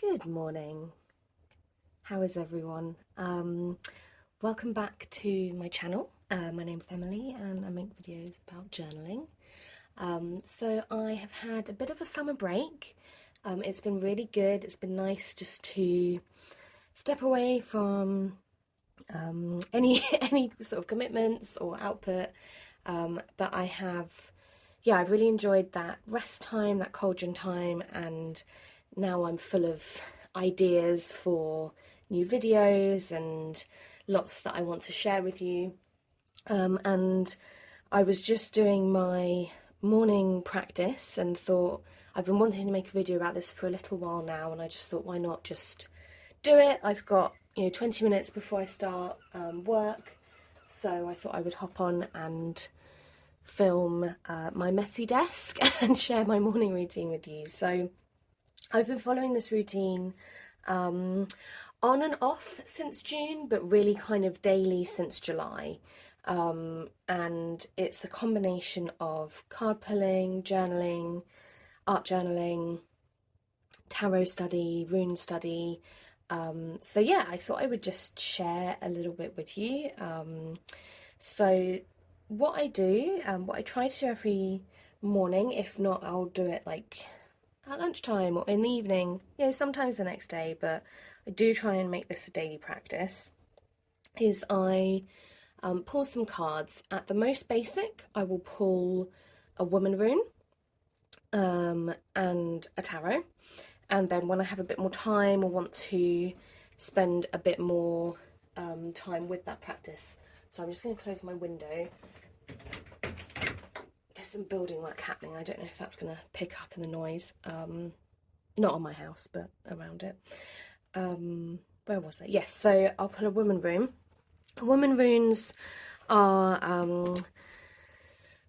Good morning. How is everyone? Welcome back to my channel. My name's Emily and I make videos about journaling. So I have had a bit of a summer break. It's been really good. It's been nice just to step away from any any sort of commitments or output. But I've really enjoyed that rest time, that cauldron time, and now I'm full of ideas for new videos and lots that I want to share with you. And I was just doing my morning practice and thought I've been wanting to make a video about this for a little while now, and I just thought, why not just do it? I've got 20 minutes before I start work, so I thought I would hop on and film my messy desk and share my morning routine with you. So I've been following this routine on and off since June, but really kind of daily since July. And it's a combination of card pulling, journaling, art journaling, tarot study, rune study. So yeah, I thought I would just share a little bit with you. So what I do, what I try to do every morning, if not, I'll do it like at lunchtime or in the evening, sometimes the next day, but I do try and make this a daily practice, is I pull some cards. At the most basic, I will pull a woman rune and a tarot. And then when I have a bit more time or want to spend a bit more time with that practice, so I'm just going to close my window. There's some building work happening. I don't know if that's going to pick up in the noise. Not on my house, but around it. Where was it? Yes, so I'll pull a woman rune. Woman runes are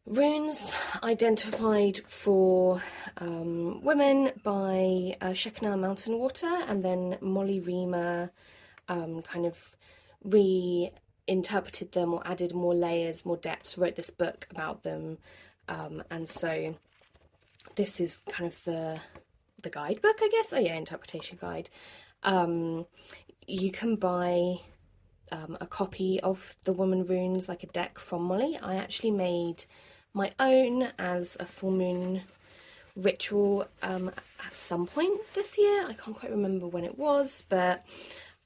runes identified for women by Shekinah Mountain Water, and then Molly Reamer kind of reinterpreted them or added more layers, more depth, wrote this book about them. And so this is kind of the guidebook, I guess. Oh yeah, interpretation guide. You can buy a copy of the woman runes, like a deck from Molly. I actually made my own as a full moon ritual at some point this year. I can't quite remember when it was, but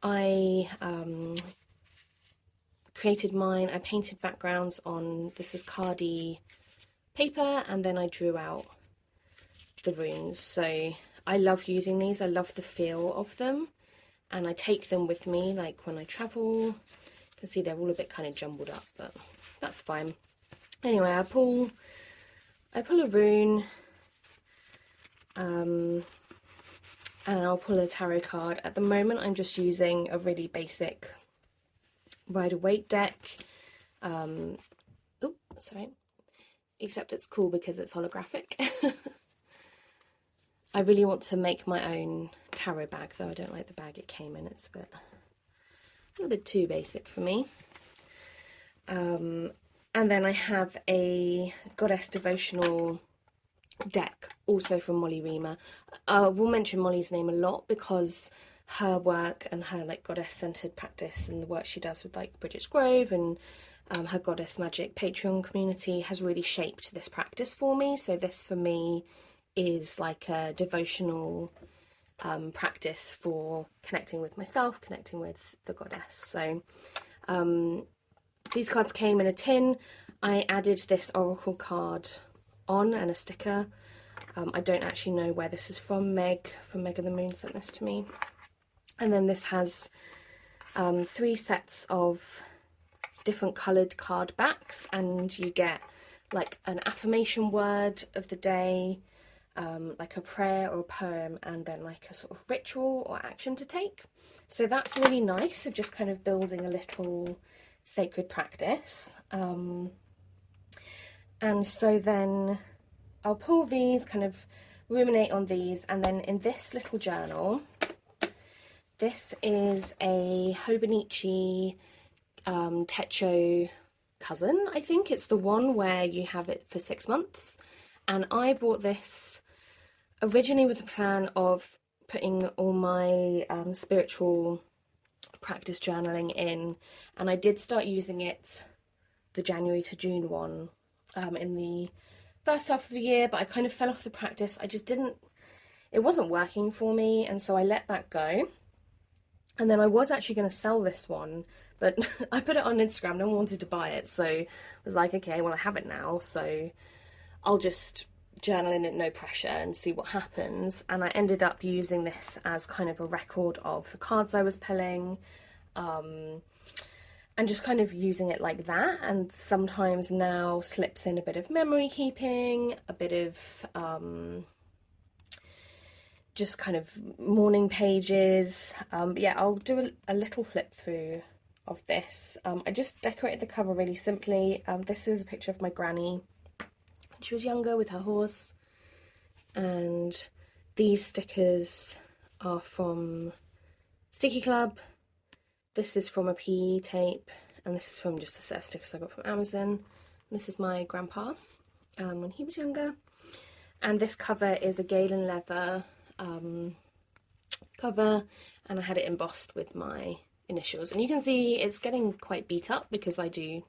I created mine. I painted backgrounds on, this is Cardi paper, and then I drew out the runes. So I love using these. I love the feel of them, and I take them with me like when I travel. You can see they're all a bit kind of jumbled up, but that's fine. Anyway, I pull a rune, and I'll pull a tarot card. At the moment I'm just using a really basic Rider-Waite deck. Sorry, except it's cool because it's holographic. I really want to make my own tarot bag, though I don't like the bag it came in. It's a little bit too basic for me. And then I have a Goddess Devotional deck, also from Molly Reamer. We'll mention Molly's name a lot because her work and her like goddess-centered practice and the work she does with like Bridget's Grove and her Goddess Magic Patreon community has really shaped this practice for me. So this for me is like a devotional practice for connecting with myself, connecting with the goddess. So these cards came in a tin. I added this oracle card on and a sticker. I don't actually know where this is from. Meg from Meg and the Moon sent this to me. And then this has 3 sets of different coloured card backs, and you get like an affirmation word of the day, like a prayer or a poem, and then like a sort of ritual or action to take. So that's really nice of just kind of building a little sacred practice. And so then I'll pull these, kind of ruminate on these, and then in this little journal, this is a Hobonichi Techo cousin. I think it's the one where you have it for 6 months, and I bought this originally with the plan of putting all my spiritual practice journaling in, and I did start using it, the January to June one, in the first half of the year, but I kind of fell off the practice. It wasn't working for me, and so I let that go. And then I was actually going to sell this one, but I put it on Instagram, no one wanted to buy it, so I was like, okay, well I have it now, so I'll just journal in it, no pressure, and see what happens. And I ended up using this as kind of a record of the cards I was pulling, and just kind of using it like that. And sometimes now slips in a bit of memory keeping, a bit of just kind of morning pages. But yeah, I'll do a little flip through of this. I just decorated the cover really simply. This is a picture of my granny when she was younger with her horse, and these stickers are from Sticky Club. This is from a PE tape, and this is from just a set of stickers I got from Amazon. This is my grandpa when he was younger, and this cover is a Galen leather cover, and I had it embossed with my initials, and you can see it's getting quite beat up because I do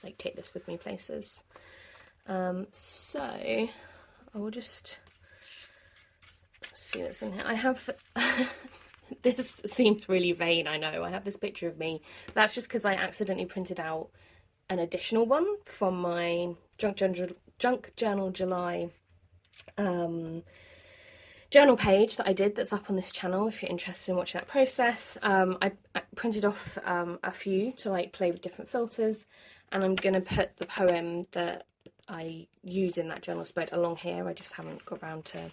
like take this with me places. So I will just see what's in here. I have this seems really vain, I know. I have this picture of me. That's just because I accidentally printed out an additional one from my Junk Journal July journal page that I did, that's up on this channel if you're interested in watching that process. I printed off a few to like play with different filters, and I'm going to put the poem that I use in that journal spread along here. I just haven't got around to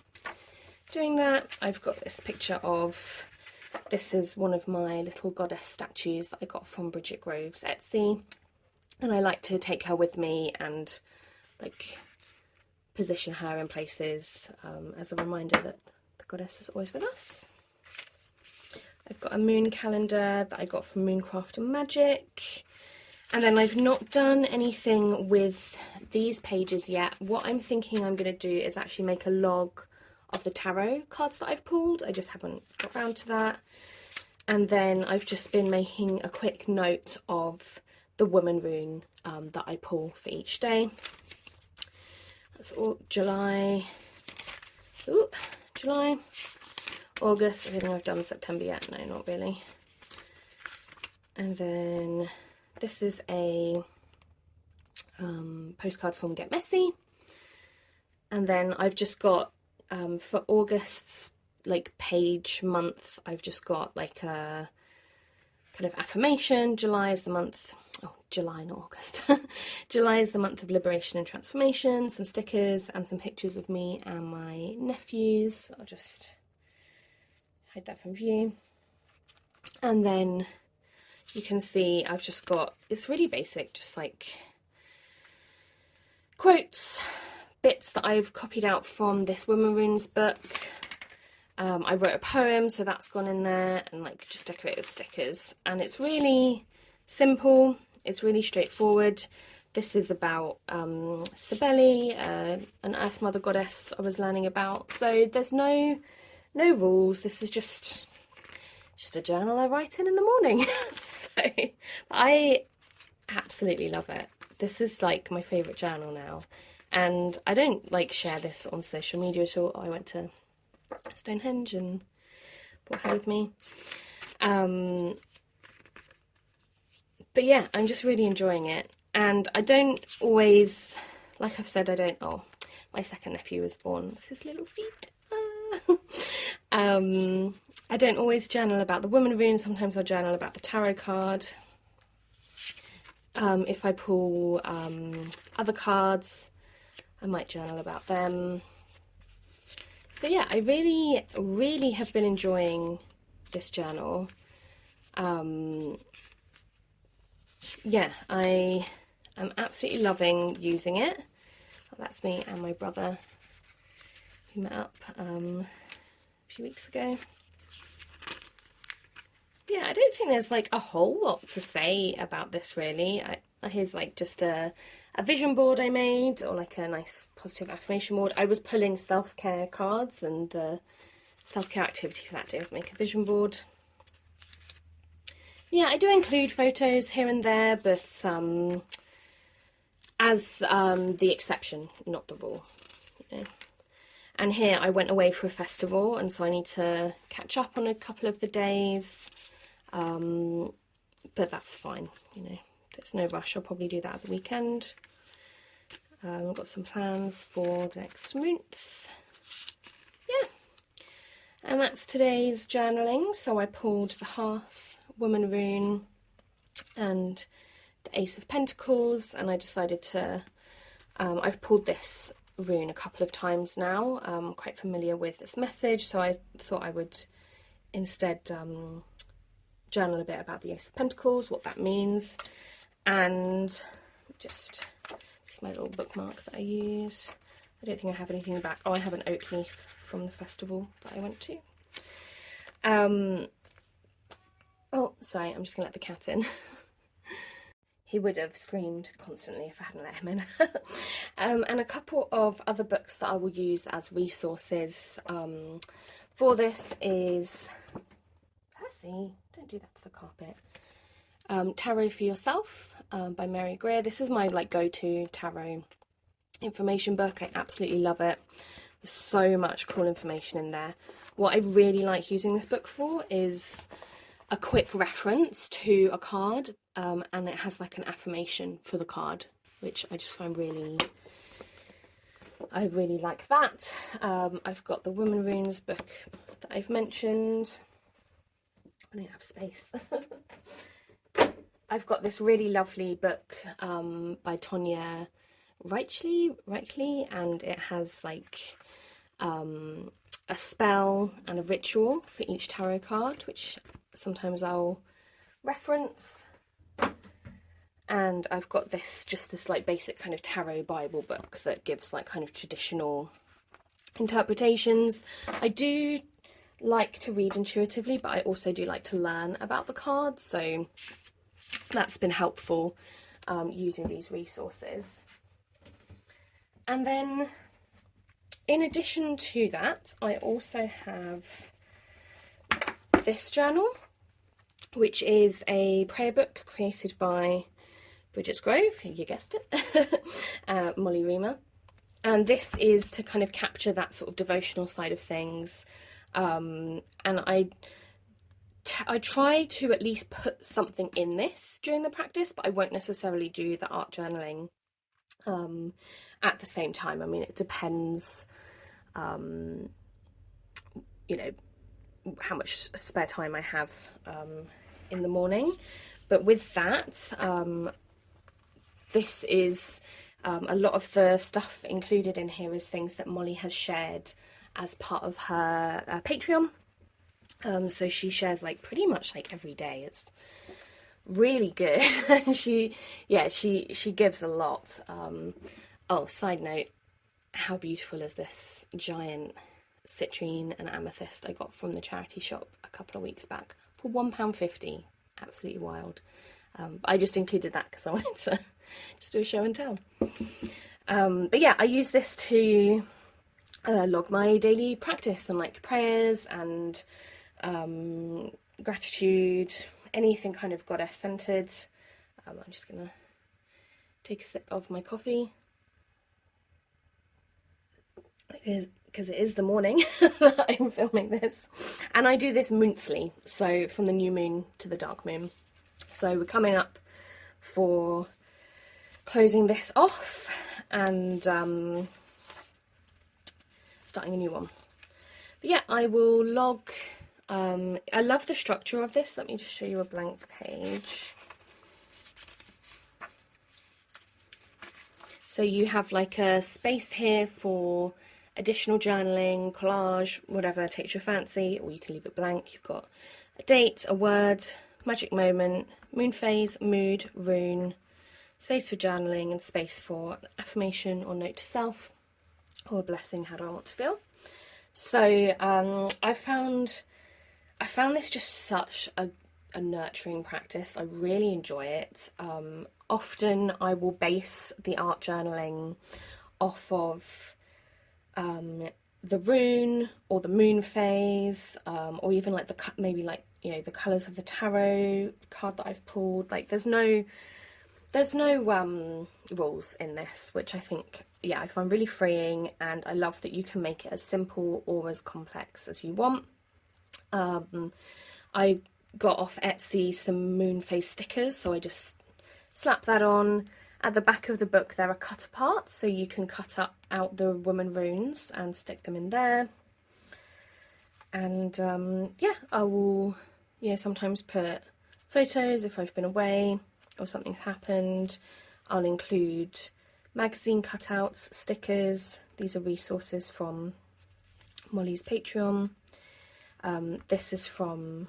doing that. I've got this picture of, this is one of my little goddess statues that I got from Bridget Groves Etsy, and I like to take her with me and like position her in places as a reminder that the goddess is always with us. I've got a moon calendar that I got from Mooncraft and Magic, and then I've not done anything with these pages yet. What I'm thinking I'm going to do is actually make a log of the tarot cards that I've pulled. I just haven't got around to that. And then I've just been making a quick note of the woman rune that I pull for each day. That's all July, August. I don't think I've done September yet. No, not really. And then this is a postcard from Get Messy. And then I've just got, for August's like page month, I've just got like a kind of affirmation. July is the month, oh, July, not August. July is the month of liberation and transformation, some stickers and some pictures of me and my nephews. I'll just hide that from view. And then you can see I've just got, it's really basic, just like quotes, bits that I've copied out from this Woman Runes book. I wrote a poem, so that's gone in there, and like just decorated stickers. And it's really simple, it's really straightforward. This is about Cybele, an Earth Mother goddess I was learning about. So there's no rules. This is just a journal I write in the morning. So I absolutely love it. This is like my favourite journal now. And I don't like share this on social media at all. I went to Stonehenge and brought her with me. But yeah, I'm just really enjoying it. And I don't always, like I've said, oh, my second nephew was born. It's his little feet. I don't always journal about the woman rune. Sometimes I'll journal about the tarot card. If I pull other cards, I might journal about them. So yeah, I really, really have been enjoying this journal. Yeah, I am absolutely loving using it. Oh, that's me and my brother who met up a few weeks ago. Yeah, I don't think there's like a whole lot to say about this really. Here's like just a vision board I made, or like a nice positive affirmation board. I was pulling self-care cards and the self-care activity for that day was make a vision board. Yeah, I do include photos here and there, but as the exception, not the rule. You know. And here I went away for a festival, and so I need to catch up on a couple of the days, but that's fine, you know, there's no rush. I'll probably do that at the weekend. I've got some plans for the next month. Yeah, and that's today's journaling. So I pulled the Hearth, Woman Rune, and the Ace of Pentacles, and I decided to, I've pulled this rune a couple of times now. I'm quite familiar with this message, so I thought I would instead journal a bit about the Ace of Pentacles, what that means, and just, this is my little bookmark that I use. I don't think I have anything back. Oh, I have an oak leaf from the festival that I went to. Oh, sorry, I'm just gonna let the cat in. He would have screamed constantly if I hadn't let him in. And a couple of other books that I will use as resources for this is, Percy, don't do that to the carpet. Tarot for Yourself by Mary Greer. This is my like go-to tarot information book. I absolutely love it. There's so much cool information in there. What I really like using this book for is a quick reference to a card, and it has like an affirmation for the card, which I just find I really like that. I've got the Woman Runes book that I've mentioned. I don't have space. I've got this really lovely book by Tonya Reichley, and it has like a spell and a ritual for each tarot card, which sometimes I'll reference. And I've got this like basic kind of tarot Bible book that gives like kind of traditional interpretations. I do like to read intuitively, but I also do like to learn about the cards, so that's been helpful using these resources. And then in addition to that, I also have this journal, which is a prayer book created by Bridget's Grove, you guessed it, Molly Reamer. And this is to kind of capture that sort of devotional side of things. And I try to at least put something in this during the practice, but I won't necessarily do the art journaling at the same time. I mean, it depends, you know, how much spare time I have in the morning. But with that, this is a lot of the stuff included in here is things that Molly has shared as part of her Patreon. So she shares like pretty much like every day. It's really good. she gives a lot. Oh, side note, how beautiful is this giant citrine and amethyst I got from the charity shop a couple of weeks back for £1.50. Absolutely wild. I just included that because I wanted to just do a show and tell. But yeah, I use this to log my daily practice and like prayers and gratitude, anything kind of goddess centered. I'm just gonna take a sip of my coffee. Because it is the morning that I'm filming this, and I do this monthly, so from the new moon to the dark moon. So we're coming up for closing this off and starting a new one. But yeah, I will log. I love the structure of this. Let me just show you a blank page. So you have like a space here for additional journaling, collage, whatever takes your fancy, or you can leave it blank. You've got a date, a word, magic moment, moon phase, mood, rune, space for journaling, and space for affirmation or note to self, or a blessing, how do I want to feel. So I found this just such a nurturing practice. I really enjoy it. Often I will base the art journaling off of the rune or the moon phase, or even like maybe like, you know, the colors of the tarot card that I've pulled. Like there's no rules in this, which I think, yeah, I find really freeing, and I love that you can make it as simple or as complex as you want. I got off Etsy some moon phase stickers, so I just slap that on. At the back of the book there are cut aparts, so you can cut out the woman runes and stick them in there. And yeah, I will, you know, sometimes put photos if I've been away or something's happened. I'll include magazine cutouts, stickers. These are resources from Molly's Patreon. This is from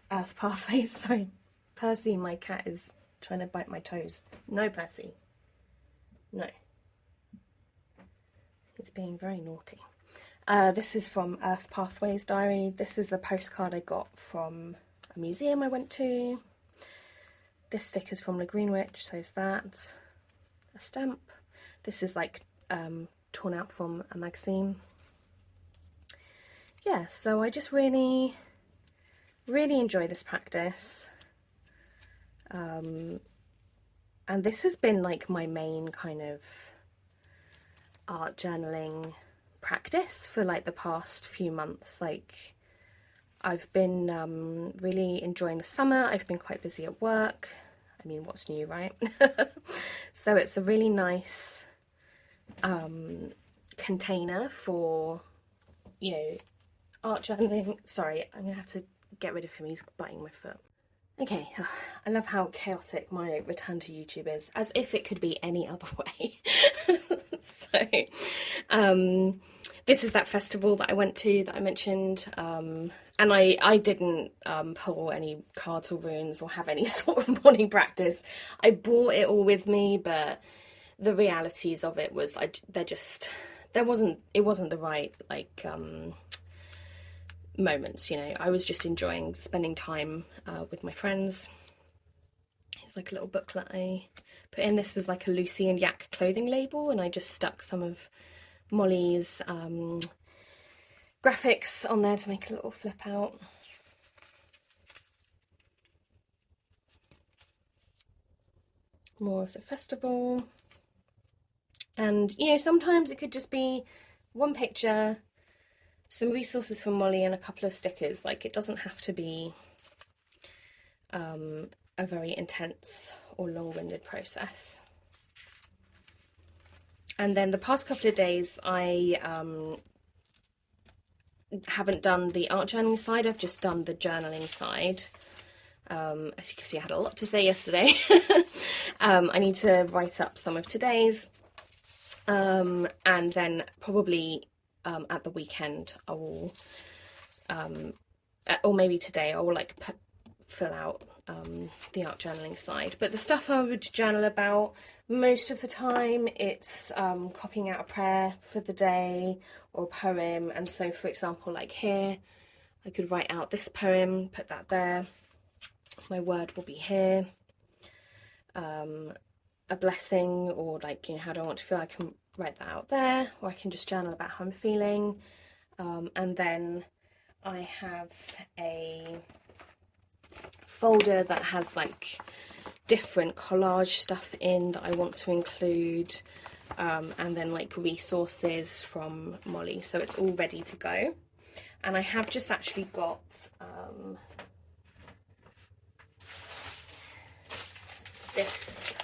Earth Pathways. Sorry, Percy, my cat, is trying to bite my toes. No, Percy. No. He's being very naughty. This is from Earth Pathways Diary. This is a postcard I got from a museum I went to. This sticker's from the Green Witch, so is that. A stamp. This is like torn out from a magazine. Yeah, so I just really enjoy this practice. And this has been like my main kind of art journaling practice for like the past few months. Like I've been really enjoying the summer. I've been quite busy at work. I mean, what's new, right? So it's a really nice container for, you know, art journaling. Sorry, I'm gonna have to get rid of him, he's biting my foot. Okay, I love how chaotic my return to YouTube is, as if it could be any other way. So, this is that festival that I went to that I mentioned, and I didn't pull any cards or runes or have any sort of morning practice. I brought it all with me, but the realities of it was like it wasn't the right like moments, you know. I was just enjoying spending time with my friends. It's like a little booklet I put in. This was like a Lucy and Yak clothing label, and I just stuck some of Molly's graphics on there to make a little flip out. More of the festival. And, you know, sometimes it could just be one picture, some resources from Molly, and a couple of stickers. Like, it doesn't have to be a very intense or long-winded process. And then the past couple of days I haven't done the art journaling side, I've just done the journaling side. As you can see, I had a lot to say yesterday. I need to write up some of today's, and then probably at the weekend I will, or maybe today I will like fill out the art journaling side. But the stuff I would journal about most of the time, it's copying out a prayer for the day or a poem. And so, for example, like here, I could write out this poem, put that there. My word will be here. A blessing, or like, you know, how do I want to feel? I can write that out there, or I can just journal about how I'm feeling. And then I have a folder that has like different collage stuff in that I want to include, and then like resources from Molly, so it's all ready to go. And I have just actually got this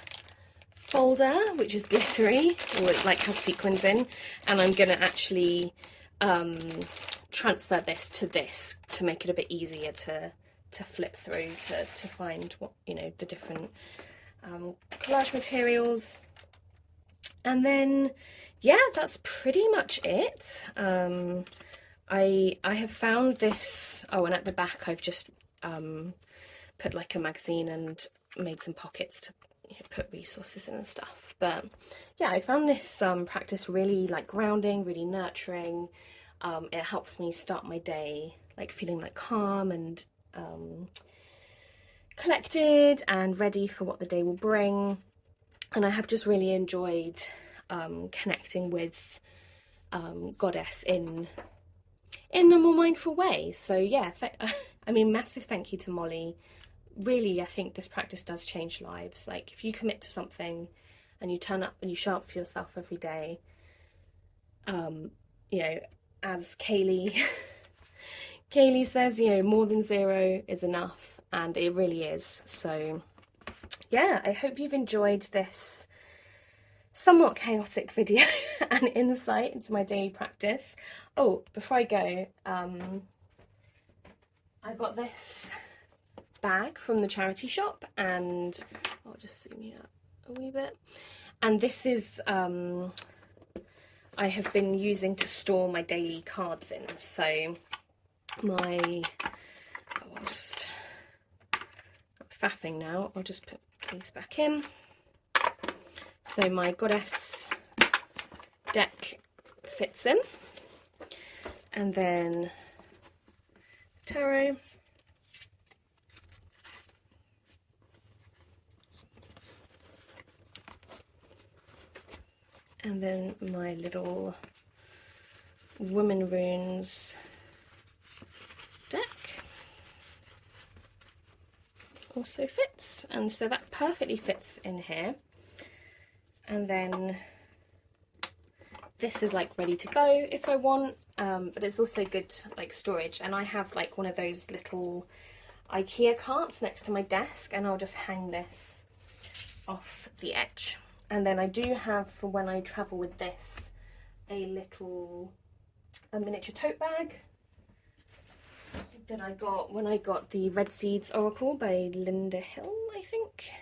folder which is glittery, or it like has sequins in, and I'm gonna actually transfer this to make it a bit easier to flip through to find what, you know, the different collage materials. And then yeah, that's pretty much it. I have found this, oh, and at the back I've just put like a magazine and made some pockets to, you know, put resources in and stuff. But yeah, I found this practice really like grounding, really nurturing. It helps me start my day like feeling like calm and collected and ready for what the day will bring. And I have just really enjoyed connecting with goddess in a more mindful way. So yeah, I mean, massive thank you to Molly. Really, I think this practice does change lives. Like, if you commit to something and you turn up and you show up for yourself every day, you know, as Kaylee says, you know, more than 0 is enough, and it really is. So yeah, I hope you've enjoyed this somewhat chaotic video and insight into my daily practice. Oh, before I go, I got this bag from the charity shop, and I'll just zoom you up a wee bit. And this is I have been using to store my daily cards in. So I'm faffing now. I'll just put these back in. So my goddess deck fits in, and then tarot, and then my little Woman Runes deck also fits, and so that perfectly fits in here. And then this is like ready to go if I want, but it's also good like storage. And I have like one of those little IKEA carts next to my desk, and I'll just hang this off the edge. And then I do have, for when I travel with this, a miniature tote bag that I got when I got the Red Seeds Oracle by Linda Hill, I think.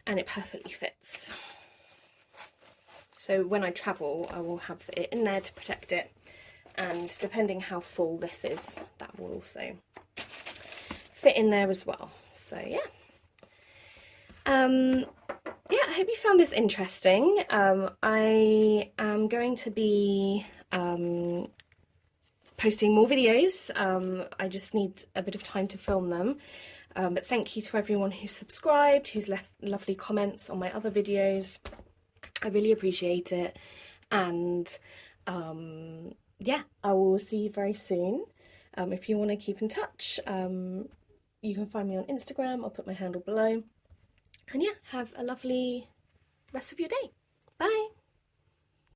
And it perfectly fits. So when I travel, I will have it in there to protect it. And depending how full this is, that will also fit in there as well. So yeah. Yeah, I hope you found this interesting. I am going to be posting more videos. I just need a bit of time to film them. But thank you to everyone who's subscribed, who's left lovely comments on my other videos. I really appreciate it. And yeah, I will see you very soon. If you want to keep in touch, you can find me on Instagram. I'll put my handle below. And yeah, have a lovely rest of your day. Bye.